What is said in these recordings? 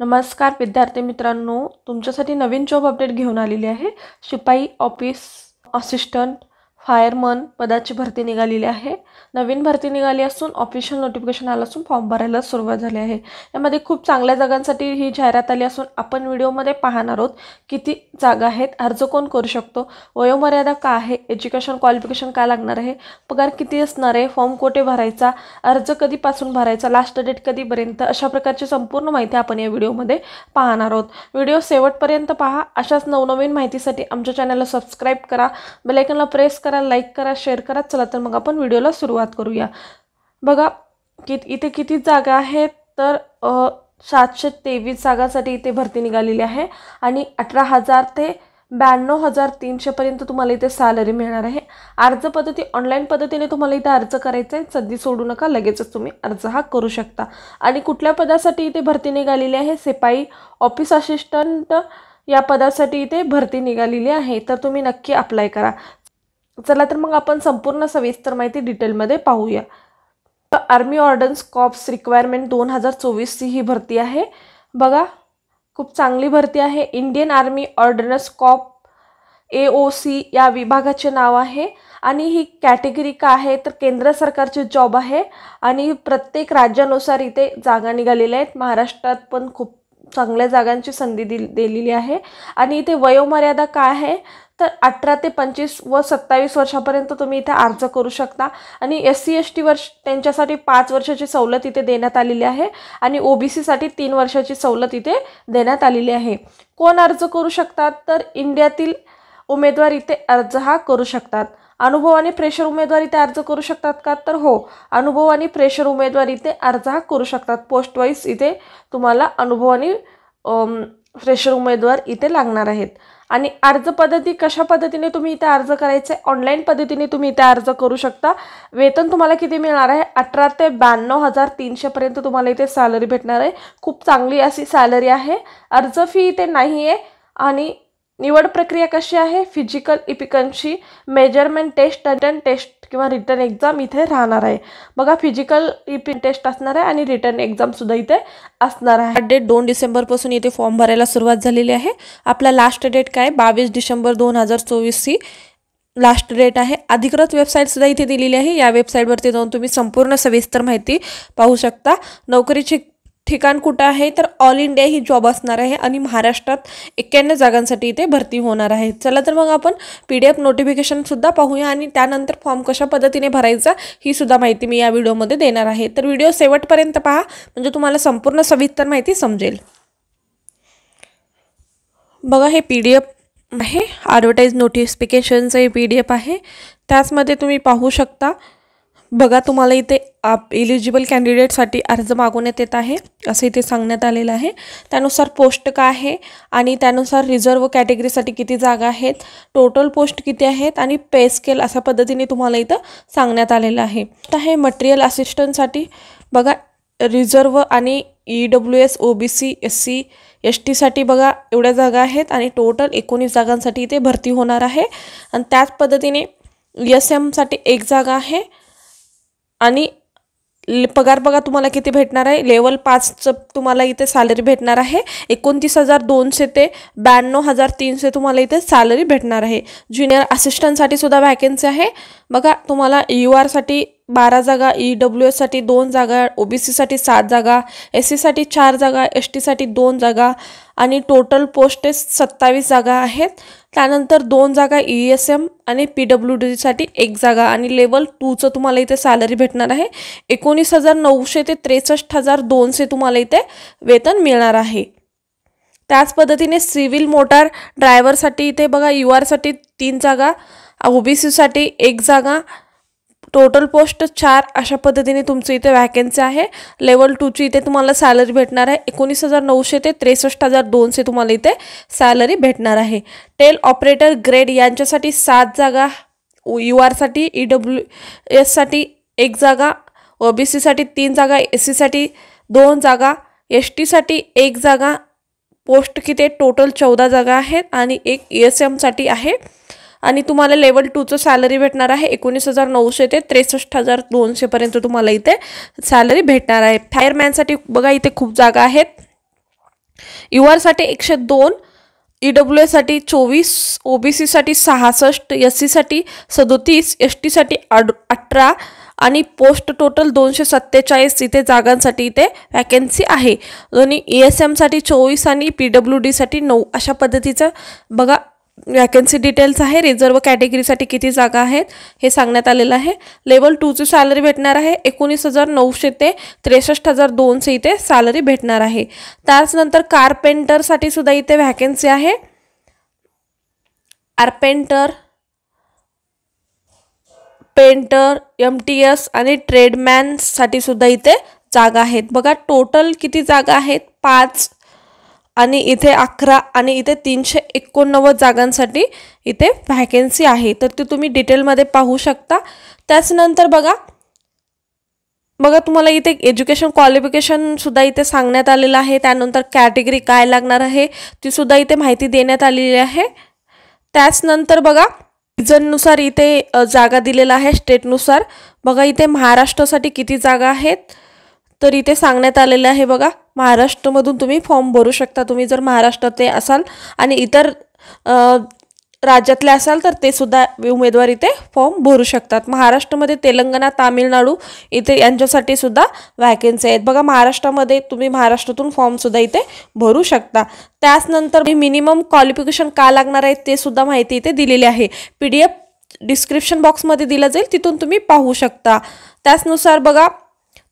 नमस्कार विद्यार्थी मित्रांनो, तुमच्यासाठी नवीन जॉब अपडेट घेऊन आलेली आहे। शिपाई ऑफिस असिस्टंट फायरमन पदाची भरती निघालेली आहे। नवीन भरती निघाली असून ऑफिशियल नोटिफिकेशन आलं असून फॉर्म भरायला सुरुवात झाली आहे। यामध्ये खूप चांगल्या जागांसाठी ही जाहिरात आली असून आपण व्हिडिओमध्ये पाहणार आहोत किती जागा आहेत, अर्ज कोण करू शकतो, वयोमर्यादा काय आहे, एज्युकेशन क्वालिफिकेशन काय लागणार आहे, पगार किती असणार आहे, फॉर्म कोठे भरायचा, अर्ज कधीपासून भरायचा, लास्ट डेट कधीपर्यंत, अशा प्रकारची संपूर्ण माहिती आपण या व्हिडिओमध्ये पाहणार आहोत। व्हिडिओ शेवटपर्यंत पहा। अशाच नवनवीन माहितीसाठी आमच्या चॅनलला सबस्क्राइब करा, बेल आयकॉनला प्रेस करा, लाईक करा, शेअर करा। चला तर मग आपण व्हिडिओला सुरुवात करूया। बघा इथे किती जागा आहेत तर 723 जागांसाठी इथे भरती निघालेली आहे आणि 18,000 ते 92,300 पर्यंत तुम्हाला इथे सॅलरी मिळणार आहे। अर्ज पद्धती ऑनलाईन पद्धतीने तुम्हाला इथे अर्ज करायचा आहे, सध्या सोडू नका, लगेचच तुम्ही अर्ज हा करू शकता। आणि कुठल्या पदासाठी इथे भरती निघालेली आहे, शिपाई ऑफिस असिस्टंट या पदासाठी इथे भरती निघालेली आहे, तर तुम्ही नक्की अप्लाय करा। चला तर मग आपण संपूर्ण सविस्तर माहिती डिटेलमध्ये पाहूया। आर्मी ऑर्डन्स कॉप्स रिक्वायरमेंट 2024 ची ही भरती आहे। बघा खूप चांगली भरती आहे। इंडियन आर्मी ऑर्डन्स कॉप AOC या विभागाचे नाव आहे आणि ही कॅटेगरी का आहे तर केंद्र सरकारचे जॉब आहे आणि प्रत्येक राज्यानुसार इथे जागा निघालेल्या आहेत। महाराष्ट्रात पण खूप चांगल्या जागांची संधी दिलेली आहे आणि इथे वयोमर्यादा काय आहे तर 18 ते 25 व 27 वर्षापर्यंत तुम्ही इथे अर्ज करू शकता आणि SC ST वर्ष त्यांच्यासाठी 5 वर्षाची सवलत इथे देण्यात आलेली आहे आणि OBC साठी 3 वर्षाची सवलत इथे देण्यात आलेली आहे। कोण अर्ज करू शकतात तर इंडियातील उमेदवार इथे अर्ज हा करू शकतात। अनुभव आणि फ्रेशर उमेदवार इथे अर्ज करू शकतात का तर हो, अनुभव आणि फ्रेशर उमेदवार इथे अर्ज हा करू शकतात। पोस्ट वाईज इथे तुम्हाला अनुभव आणि फ्रेशर उमेदवार इथे लागणार आहेत। आणि अर्ज पद्धती कशा पद्धतीने तुम्ही इथे अर्ज करायचे, ऑनलाईन पद्धतीने तुम्ही इथे अर्ज करू शकता। वेतन तुम्हाला किती मिळणार आहे, 18 ते 92,300 पर्यंत तुम्हाला इथे सॅलरी भेटणार आहे। खूप चांगली अशी सॅलरी आहे। अर्ज फी इथे नाही आहे आणि निवड प्रक्रिया कशी आहे, physical efficiency measurement test, written test किंवा रिटन एक्झाम इथे राहणार आहे। बघा फिजिकल टेस्ट असणार आहे आणि रिटन एक्झाम सुद्धा इथे असणार आहे। डेट 2 डिसेंबर पासून इथे फॉर्म भरायला सुरुवात झालेली आहे। आपला लास्ट डेट काय 22 डिसेंबर 2024 ची लास्ट डेट आहे। अधिकृत वेबसाईट सुद्धा इथे दिलेली आहे। या वेबसाईटवरती जाऊन तुम्ही संपूर्ण सविस्तर माहिती पाहू शकता। नोकरीची ठिकाण कुठे आहे तर ऑल इंडिया ही जॉब असणार आहे आणि महाराष्ट्रात 91 जागांसाठी इथे भरती होणार आहे। चला तर मग आपण PDF नोटिफिकेशन सुद्धा पाहूया आणि त्यानंतर फॉर्म कशा पद्धतीने भरायचा ही सुद्धा माहिती मी या व्हिडिओमध्ये देणार आहे। तर व्हिडिओ शेवटपर्यंत पहा म्हणजे तुम्हाला संपूर्ण सविस्तर माहिती समजेल। बघा हे PDF आहे, ॲडव्हर्टाइज नोटिफिकेशनचं हे PDF आहे। त्याचमध्ये तुम्ही पाहू शकता। बघा तुम्हाला इथे एलिजिबल कॅन्डिडेटसाठी अर्ज मागवण्यात येत आहे असं इथे सांगण्यात आलेलं आहे। त्यानुसार पोस्ट काय आहे आणि त्यानुसार रिझर्व कॅटेगरीसाठी किती जागा आहेत, टोटल पोस्ट किती आहेत आणि पे स्केल अशा पद्धतीने तुम्हाला इथं सांगण्यात आलेलं आहे। आहे मटेरियल असिस्टंटसाठी बघा रिझर्व आणि EWS OBC SC ST साठी बघा एवढ्या जागा आहेत आणि टोटल 19 जागांसाठी इथे भरती होणार आहे। आणि त्याच पद्धतीने SM साठी 1 जागा आहे आणि पगार बघा तुम्हाला किती भेटणार आहे, लेवल 5चं तुम्हाला इथे सॅलरी भेटणार आहे। 29,200 ते 92,300 तुम्हाला इथे सॅलरी भेटणार आहे। ज्युनियर असिस्टंटसाठी सुद्धा वॅकन्सी आहे। बघा तुम्हाला UR साठी 12 जागा, EWS साठी 2 जागा, OBC साठी 7 जागा, SC साठी 4 जागा, ST साठी 2 जागा आणि टोटल पोस्ट 27 जागा आहेत। त्यानंतर 2 जागा ESM आणि PWD साठी 1 जागा आणि लेवल 2चं तुम्हाला इथे सॅलरी भेटणार आहे। 19,900 ते 63,200 तुम्हाला इथे वेतन मिळणार आहे। त्याच पद्धतीने सिव्हिल मोटार ड्रायव्हरसाठी इथे बघा UR साठी 3 जागा, OBC साठी 1 जागा, टोटल पोस्ट 4 अशा पद्धतीने तुमची इथे वॅकन्सी आहे। लेवल 2ची इथे तुम्हाला सॅलरी भेटणार आहे। 19,900 ते 63,200 तुम्हाला इथे सॅलरी भेटणार आहे। टेल ऑपरेटर ग्रेड यांच्यासाठी 7 जागा, UR साठी EWS साठी 1 जागा, OBC साठी 3 जागा, SC साठी 2 जागा, ST साठी 1 जागा, पोस्ट किती टोटल 14 जागा आहेत आणि 1 ESM साठी आहे। आणि तुम्हाला लेवल 2चं सॅलरी भेटणार आहे 19,900 ते 63,200 पर्यंत तुम्हाला इथे सॅलरी भेटणार आहे। फायरमॅनसाठी बघा इथे खूप जागा आहेत। यूआरसाठी 102, EWS साठी 24, OBC साठी 66, SC साठी 37, ST साठी 18 आणि पोस्ट टोटल 247 इथे जागांसाठी इथे वॅकन्सी आहे. दोन्ही ESM साठी 24 आणि PWD साठी 9 अशा पद्धतीचं बघा वॅकन्सी डिटेल्स आहे. रिझर्व कॅटेगरीसाठी किती जागा आहेत हे सांगण्यात आलेलं आहे. लेवल 2 ची सॅलरी भेटणार आहे 19,900 ते 63,200 इथे सॅलरी भेटणार आहे. त्यानंतर कारपेंटरसाठी सुद्धा इथे वॅकन्सी आहे. कारपेंटर, पेंटर, MTS आणि ट्रेडमॅनसाठी सुद्धा इथे जागा आहेत. बघा टोटल किती जागा आहेत 5 आणि इथे 11 आणि इथे 389 जागांसाठी इथे वॅकन्सी आहे. तर ते तुम्ही डिटेलमध्ये पाहू शकता. त्यानंतर बघा तुम्हाला इथे एज्युकेशन क्वालिफिकेशन सुद्धा इथे सांगण्यात आलेलं आहे. त्यानंतर कॅटेगरी काय लागणार आहे ती सुद्धा इथे माहिती देण्यात आलेली आहे. त्यानंतर बघा रिजननुसार इथे जागा दिलेला आहे स्टेटनुसार. बघा इथे महाराष्ट्रासाठी किती जागा आहेत तर इथे सांगण्यात आलेलं आहे. बघा महाराष्ट्रामधून तुम्ही फॉर्म भरू शकता. तुम्ही जर महाराष्ट्रातले असाल आणि इतर राज्यातले असाल तर ते सुद्धा उमेदवार इथे फॉर्म भरू शकतात. महाराष्ट्रामध्ये तेलंगणा, तामिळनाडू इथे यांच्यासाठी सुद्धा वॅकन्सी आहेत. बघा महाराष्ट्रामध्ये तुम्ही महाराष्ट्रातून फॉर्म सुद्धा इथे भरू शकता. त्यानंतर मिनिमम क्वालिफिकेशन काय लागणार आहे ते सुद्धा माहिती इथे दिलेली आहे. PDF डिस्क्रिप्शन बॉक्समध्ये दिलं जाईल, तिथून तुम्ही पाहू शकता. त्यानुसार बघा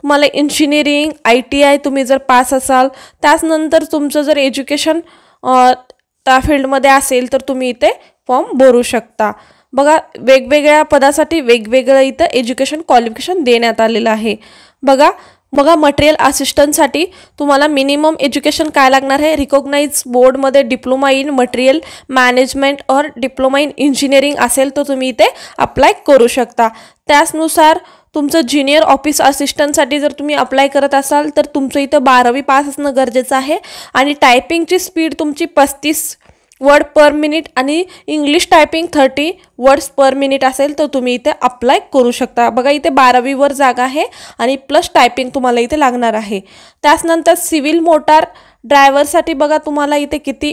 तुम्हाला इंजिनिअरिंग, ITI तुम्ही जर पास असाल, त्यानंतर तुमचं जर एज्युकेशन त्या फील्डमध्ये असेल तर तुम्ही इथे फॉर्म भरू शकता. बघा वेगवेगळ्या पदासाठी वेगवेगळं इथं एज्युकेशन क्वालिफिकेशन देण्यात आलेलं आहे. बघा मटेरियल असिस्टंटसाठी तुम्हाला मिनिमम एज्युकेशन काय लागणार आहे, रिकॉग्नाइज बोर्डमध्ये डिप्लोमा इन मटेरियल मॅनेजमेंट और डिप्लोमा इन इंजिनिअरिंग असेल तर तुम्ही इथे अप्लाय करू शकता. त्यानुसार तुमचं ज्युनियर ऑफिस असिस्टंटसाठी जर तुम्ही अप्लाय करत असाल तर तुमचं इथं 12वी पास असणं गरजेचं आहे आणि टायपिंगची स्पीड तुमची 35 वर्ड पर मिनिट आणि English typing 30 words per minute असेल तर तुम्ही इथे अप्लाय करू शकता. बघा इथे 12वीवर जागा आहे आणि प्लस टायपिंग तुम्हाला इथे लागणार आहे. त्यानंतर सिव्हिल मोटार ड्रायव्हरसाठी बघा तुम्हाला इथे किती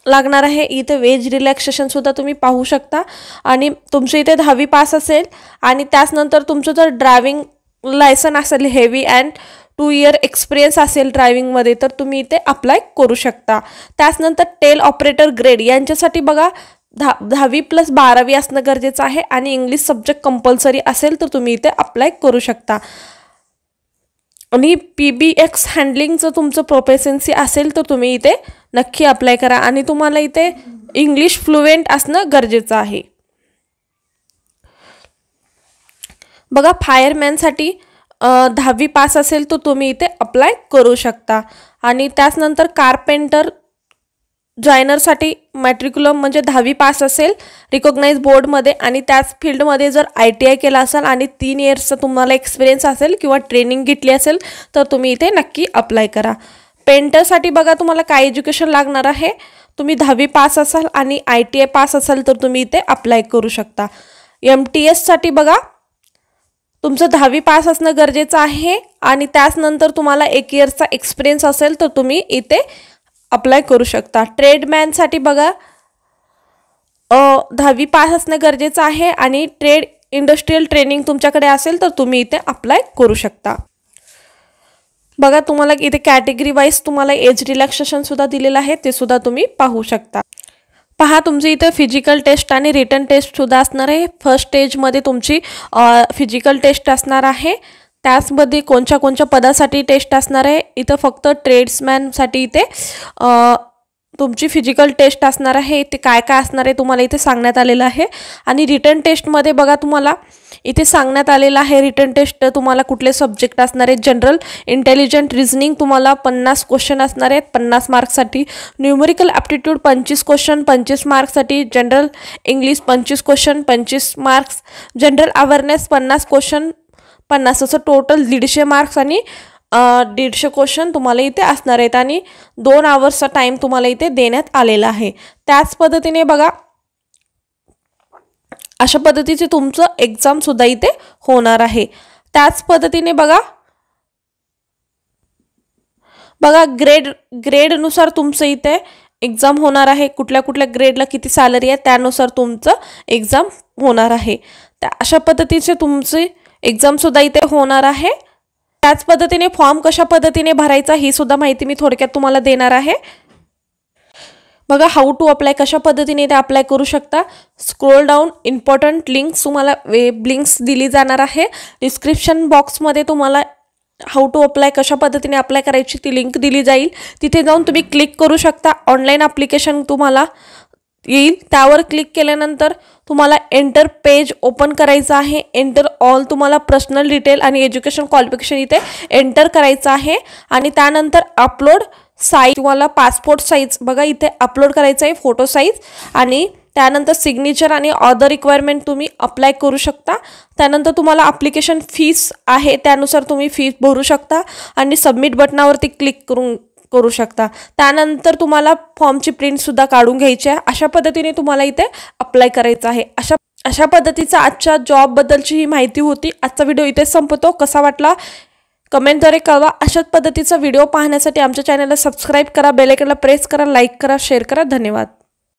लागणार आहे. इथे वेज रिलॅक्सेशन सुद्धा तुम्ही पाहू शकता आणि तुमचं इथे 10वी पास असेल आणि त्यानंतर तुमचं जर ड्रायव्हिंग लायसन असेल हेवी अँड 2 इयर एक्सपिरियन्स असेल ड्रायव्हिंगमध्ये तर तुम्ही इथे अप्लाय करू शकता. त्यानंतर टेल ऑपरेटर ग्रेड यांच्यासाठी बघा 10वी + 12वी असणं गरजेचं आहे आणि इंग्लिश सब्जेक्ट कंपल्सरी असेल तर तुम्ही इथे अप्लाय करू शकता. आणि PBX हँडलिंगचं तुमचं प्रोफेशन्सी असेल तर तुम्ही इथे नक्की अप्लाय करा आणि तुम्हाला इथे इंग्लिश फ्लुएंट असणं गरजेचं आहे. बघा फायरमॅनसाठी 10वी पास असेल तर तुम्ही इथे अप्लाय करू शकता. आणि त्यानंतर कारपेंटर जॉयनरसाठी मॅट्रिक्युलम म्हणजे 10वी पास असेल रिकॉग्नाइज बोर्डमध्ये आणि त्याच फील्डमध्ये जर ITI केला असेल आणि 3 इयर्सचा तुम्हाला एक्सपिरियन्स असेल किंवा ट्रेनिंग घेतली असेल तर तुम्ही इथे नक्की अप्लाय करा. पेंटरसाठी बघा तुम्हाला काय एज्युकेशन लागणार आहे. तुम्ही 10वी पास असाल आणि ITI पास असाल तर तुम्ही इथे अप्लाय करू शकता. MTSसाठी बघा तुमचं 10वी पास असणं गरजेचं आहे आणि त्यानंतर तुम्हाला 1 इयरचा एक्सपिरियन्स असेल तर तुम्ही इथे अप्लाय करू शकता. ट्रेडमॅनसाठी बघा 10वी पास असणं गरजेचं आहे आणि ट्रेड इंडस्ट्रियल ट्रेनिंग तुमच्याकडे असेल तर तुम्ही इथे अप्लाय करू शकता. बघा तुम्हाला इथे कॅटेगरी वाईज तुम्हाला एज रिलॅक्सेशन सुद्धा दिलेलं आहे, ते सुद्धा तुम्ही पाहू शकता. पहा तुमची इथे फिजिकल टेस्ट आणि रिटन टेस्ट सुद्धा असणार आहे. फर्स्ट स्टेजमध्ये तुमची फिजिकल टेस्ट असणार आहे. त्याचमध्ये कोणत्या पदासाठी टेस्ट असणार आहे. इथं फक्त ट्रेड्समॅनसाठी इथे तुमची फिजिकल टेस्ट असणार आहे. इथे काय काय असणार आहे तुम्हाला इथे सांगण्यात आलेलं आहे. आणि रिटन टेस्टमध्ये बघा तुम्हाला इथे सांगण्यात आलेलं आहे रिटन टेस्ट तुम्हाला कुठले सब्जेक्ट असणार आहेत. जनरल इंटेलिजंट रिझनिंग तुम्हाला 50 क्वेश्चन असणार आहेत 50 मार्क्ससाठी. न्यूमेरिकल ॲप्टिट्यूड 25 क्वेश्चन 25 मार्क्ससाठी. General English 25 question 25 marks. General awareness 50 question 50 असं टोटल 150 मार्क्स आणि 150 क्वेश्चन तुम्हाला इथे असणार आहेत आणि 2 आवर्सचा टाईम तुम्हाला इथे देण्यात आलेला आहे. त्याच पद्धतीने बघा अशा पद्धतीचे तुमचं एक्झाम सुद्धा इथे होणार आहे. त्याच पद्धतीने बघा बघा ग्रेडनुसार तुमचं इथे एक्झाम होणार आहे. कुठल्या कुठल्या ग्रेडला किती सॅलरी आहे त्यानुसार तुमचं एक्झाम होणार आहे. अशा पद्धतीचे तुमचे एक्झामसुद्धा इथे होणार आहे. त्याच पद्धतीने फॉर्म कशा पद्धतीने भरायचा ही सुद्धा माहिती मी थोडक्यात तुम्हाला देणार आहे. बघा हाऊ टू अप्लाय कशा पद्धतीने ते अप्लाय करू शकता. स्क्रोल डाऊन इम्पॉर्टंट लिंक्स तुम्हाला वेब लिंक्स दिली जाणार आहे. डिस्क्रिप्शन बॉक्समध्ये तुम्हाला हाऊ टू अप्लाय कशा पद्धतीने अप्लाय करायची ती लिंक दिली जाईल. तिथे जाऊन तुम्ही क्लिक करू शकता. ऑनलाईन ॲप्लिकेशन तुम्हाला येईल. त्यावर क्लिक केल्यानंतर तुम्हाला एंटर पेज ओपन करायचं आहे. एंटर ऑल तुम्हाला पर्सनल डिटेल आणि एज्युकेशन क्वालिफिकेशन इथे एंटर करायचं आहे. आणि त्यानंतर अपलोड साईज तुम्हाला पासपोर्ट साईज बघा इथे अपलोड करायचं आहे, फोटो साईज. आणि त्यानंतर सिग्नेचर आणि अदर रिक्वायरमेंट तुम्ही अप्लाय करू शकता. त्यानंतर तुम्हाला ॲप्लिकेशन फीस आहे त्यानुसार तुम्ही फीस भरू शकता आणि सबमिट बटनावरती क्लिक करू शकता. त्यानंतर तुम्हाला फॉर्मची प्रिंटसुद्धा काढून घ्यायची आहे. अशा पद्धतीने तुम्हाला इथे अप्लाय करायचं आहे. अशा पद्धतीचा आजच्या जॉबबद्दलची ही माहिती होती. आजचा व्हिडिओ इथेच संपतो. कसा वाटला कमेंटद्वारे कळवा. अशाच पद्धतीचा व्हिडिओ पाहण्यासाठी आमच्या चॅनलला सबस्क्राईब करा, बेल आयकॉनला प्रेस करा, लाईक करा, शेअर करा. धन्यवाद.